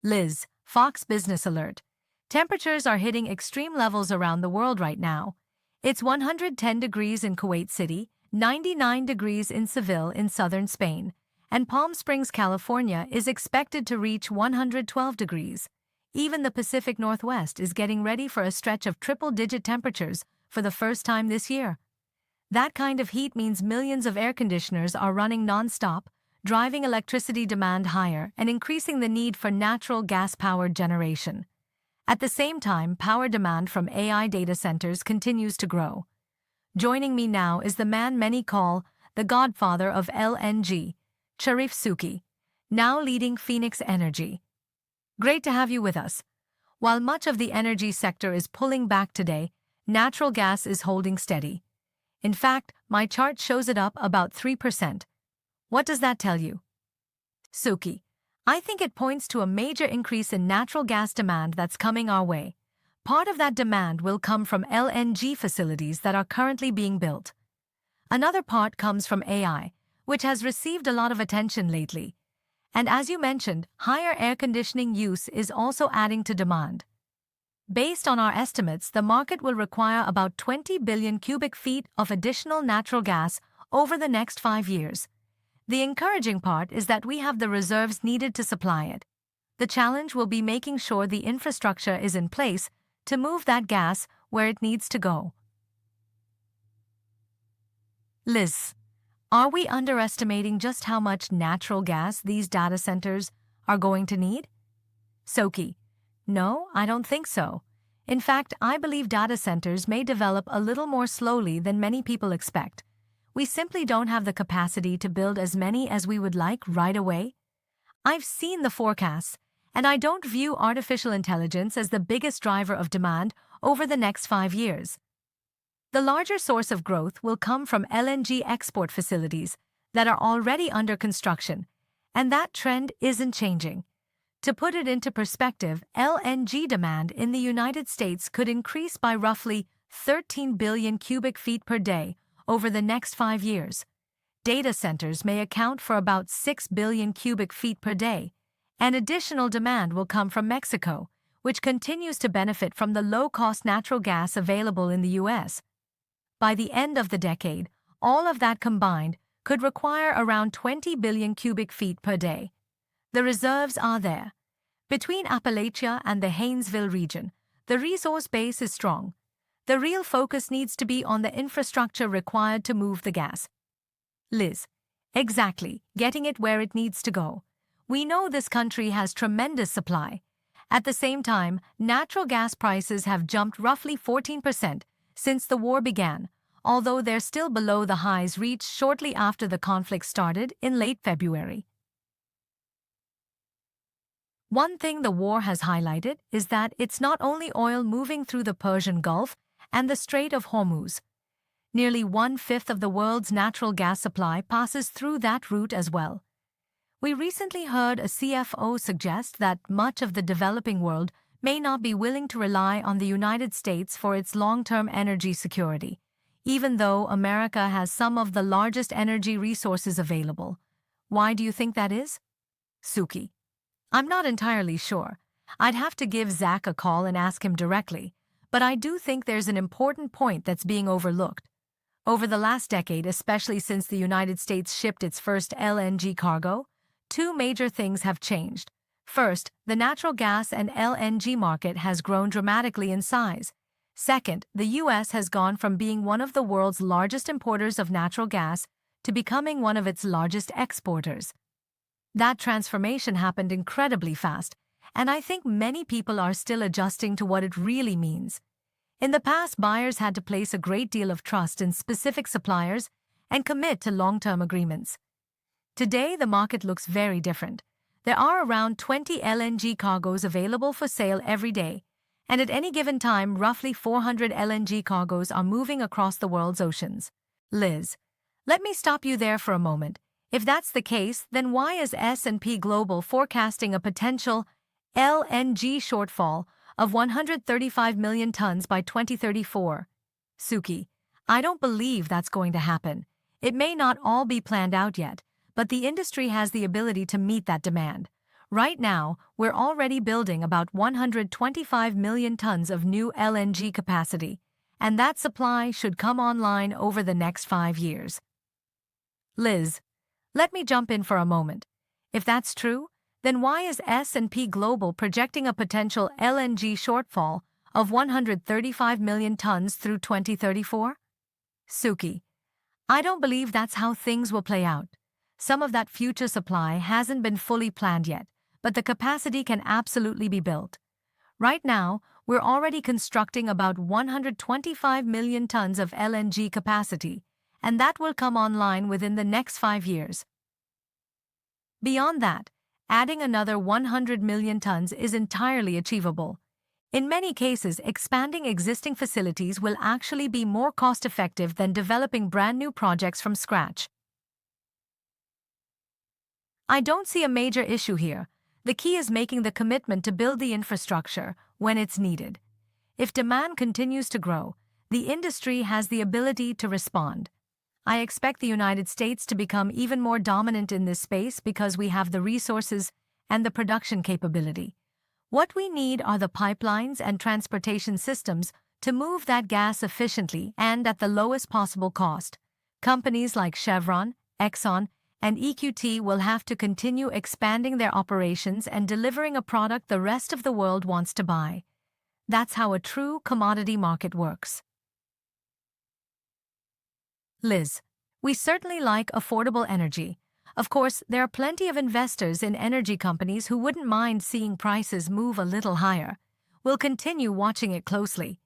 Liz, Fox Business Alert. Temperatures are hitting extreme levels around the world right now. It's 110 degrees in Kuwait City, 99 degrees in Seville in southern Spain, and Palm Springs, California is expected to reach 112 degrees. Even the Pacific Northwest is getting ready for a stretch of triple-digit temperatures for the first time this year. That kind of heat means millions of air conditioners are running non-stop, driving electricity demand higher and increasing the need for natural gas-powered generation. At the same time, power demand from AI data centers continues to grow. Joining me now is the man many call the godfather of LNG, Sharif Suki, now leading Phoenix Energy. Great to have you with us. While much of the energy sector is pulling back today, natural gas is holding steady. In fact, my chart shows it up about 3%. What does that tell you? Suki, I think it points to a major increase in natural gas demand that's coming our way. Part of that demand will come from LNG facilities that are currently being built. Another part comes from AI, which has received a lot of attention lately. And as you mentioned, higher air conditioning use is also adding to demand. Based on our estimates, the market will require about 20 billion cubic feet of additional natural gas over the next 5 years. The encouraging part is that we have the reserves needed to supply it. The challenge will be making sure the infrastructure is in place to move that gas where it needs to go. Liz, are we underestimating just how much natural gas these data centers are going to need? Soki, no, I don't think so. In fact, I believe data centers may develop a little more slowly than many people expect. We simply don't have the capacity to build as many as we would like right away. I've seen the forecasts, and I don't view artificial intelligence as the biggest driver of demand over the next 5 years. The larger source of growth will come from LNG export facilities that are already under construction, and that trend isn't changing. To put it into perspective, LNG demand in the United States could increase by roughly 13 billion cubic feet per day over the next 5 years. Data centers may account for about 6 billion cubic feet per day, and additional demand will come from Mexico, which continues to benefit from the low-cost natural gas available in the U.S. By the end of the decade, all of that combined could require around 20 billion cubic feet per day. The reserves are there. Between Appalachia and the Haynesville region, the resource base is strong. The real focus needs to be on the infrastructure required to move the gas. Liz, exactly, getting it where it needs to go. We know this country has tremendous supply. At the same time, natural gas prices have jumped roughly 14% since the war began, although they're still below the highs reached shortly after the conflict started in late February. One thing the war has highlighted is that it's not only oil moving through the Persian Gulf and the Strait of Hormuz. Nearly 1/5 of the world's natural gas supply passes through that route as well. We recently heard a CFO suggest that much of the developing world may not be willing to rely on the United States for its long-term energy security, even though America has some of the largest energy resources available. Why do you think that is? Suki, I'm not entirely sure. I'd have to give Zach a call and ask him directly, but I do think there's an important point that's being overlooked. Over the last decade, especially since the United States shipped its first LNG cargo, 2 major things have changed. First, the natural gas and LNG market has grown dramatically in size. Second, the U.S. has gone from being one of the world's largest importers of natural gas to becoming one of its largest exporters. That transformation happened incredibly fast, and I think many people are still adjusting to what it really means. In the past, buyers had to place a great deal of trust in specific suppliers and commit to long-term agreements. Today, the market looks very different. There are around 20 LNG cargoes available for sale every day, and at any given time, roughly 400 LNG cargoes are moving across the world's oceans. Liz, let me stop you there for a moment. If that's the case, then why is S&P Global forecasting a potential LNG shortfall of 135 million tons by 2034? Suki, I don't believe that's going to happen. It may not all be planned out yet, but the industry has the ability to meet that demand. Right now, we're already building about 125 million tons of new LNG capacity, and that supply should come online over the next 5 years. Liz, let me jump in for a moment. If that's true, then why is S&P Global projecting a potential LNG shortfall of 135 million tons through 2034? Suki, I don't believe that's how things will play out. Some of that future supply hasn't been fully planned yet, but the capacity can absolutely be built. Right now, we're already constructing about 125 million tons of LNG capacity, and that will come online within the next 5 years. Beyond that, adding another 100 million tons is entirely achievable. In many cases, expanding existing facilities will actually be more cost-effective than developing brand-new projects from scratch. I don't see a major issue here. The key is making the commitment to build the infrastructure when it's needed. If demand continues to grow, the industry has the ability to respond. I expect the United States to become even more dominant in this space because we have the resources and the production capability. What we need are the pipelines and transportation systems to move that gas efficiently and at the lowest possible cost. Companies like Chevron, Exxon, and EQT will have to continue expanding their operations and delivering a product the rest of the world wants to buy. That's how a true commodity market works. Liz, we certainly like affordable energy. Of course, there are plenty of investors in energy companies who wouldn't mind seeing prices move a little higher. We'll continue watching it closely.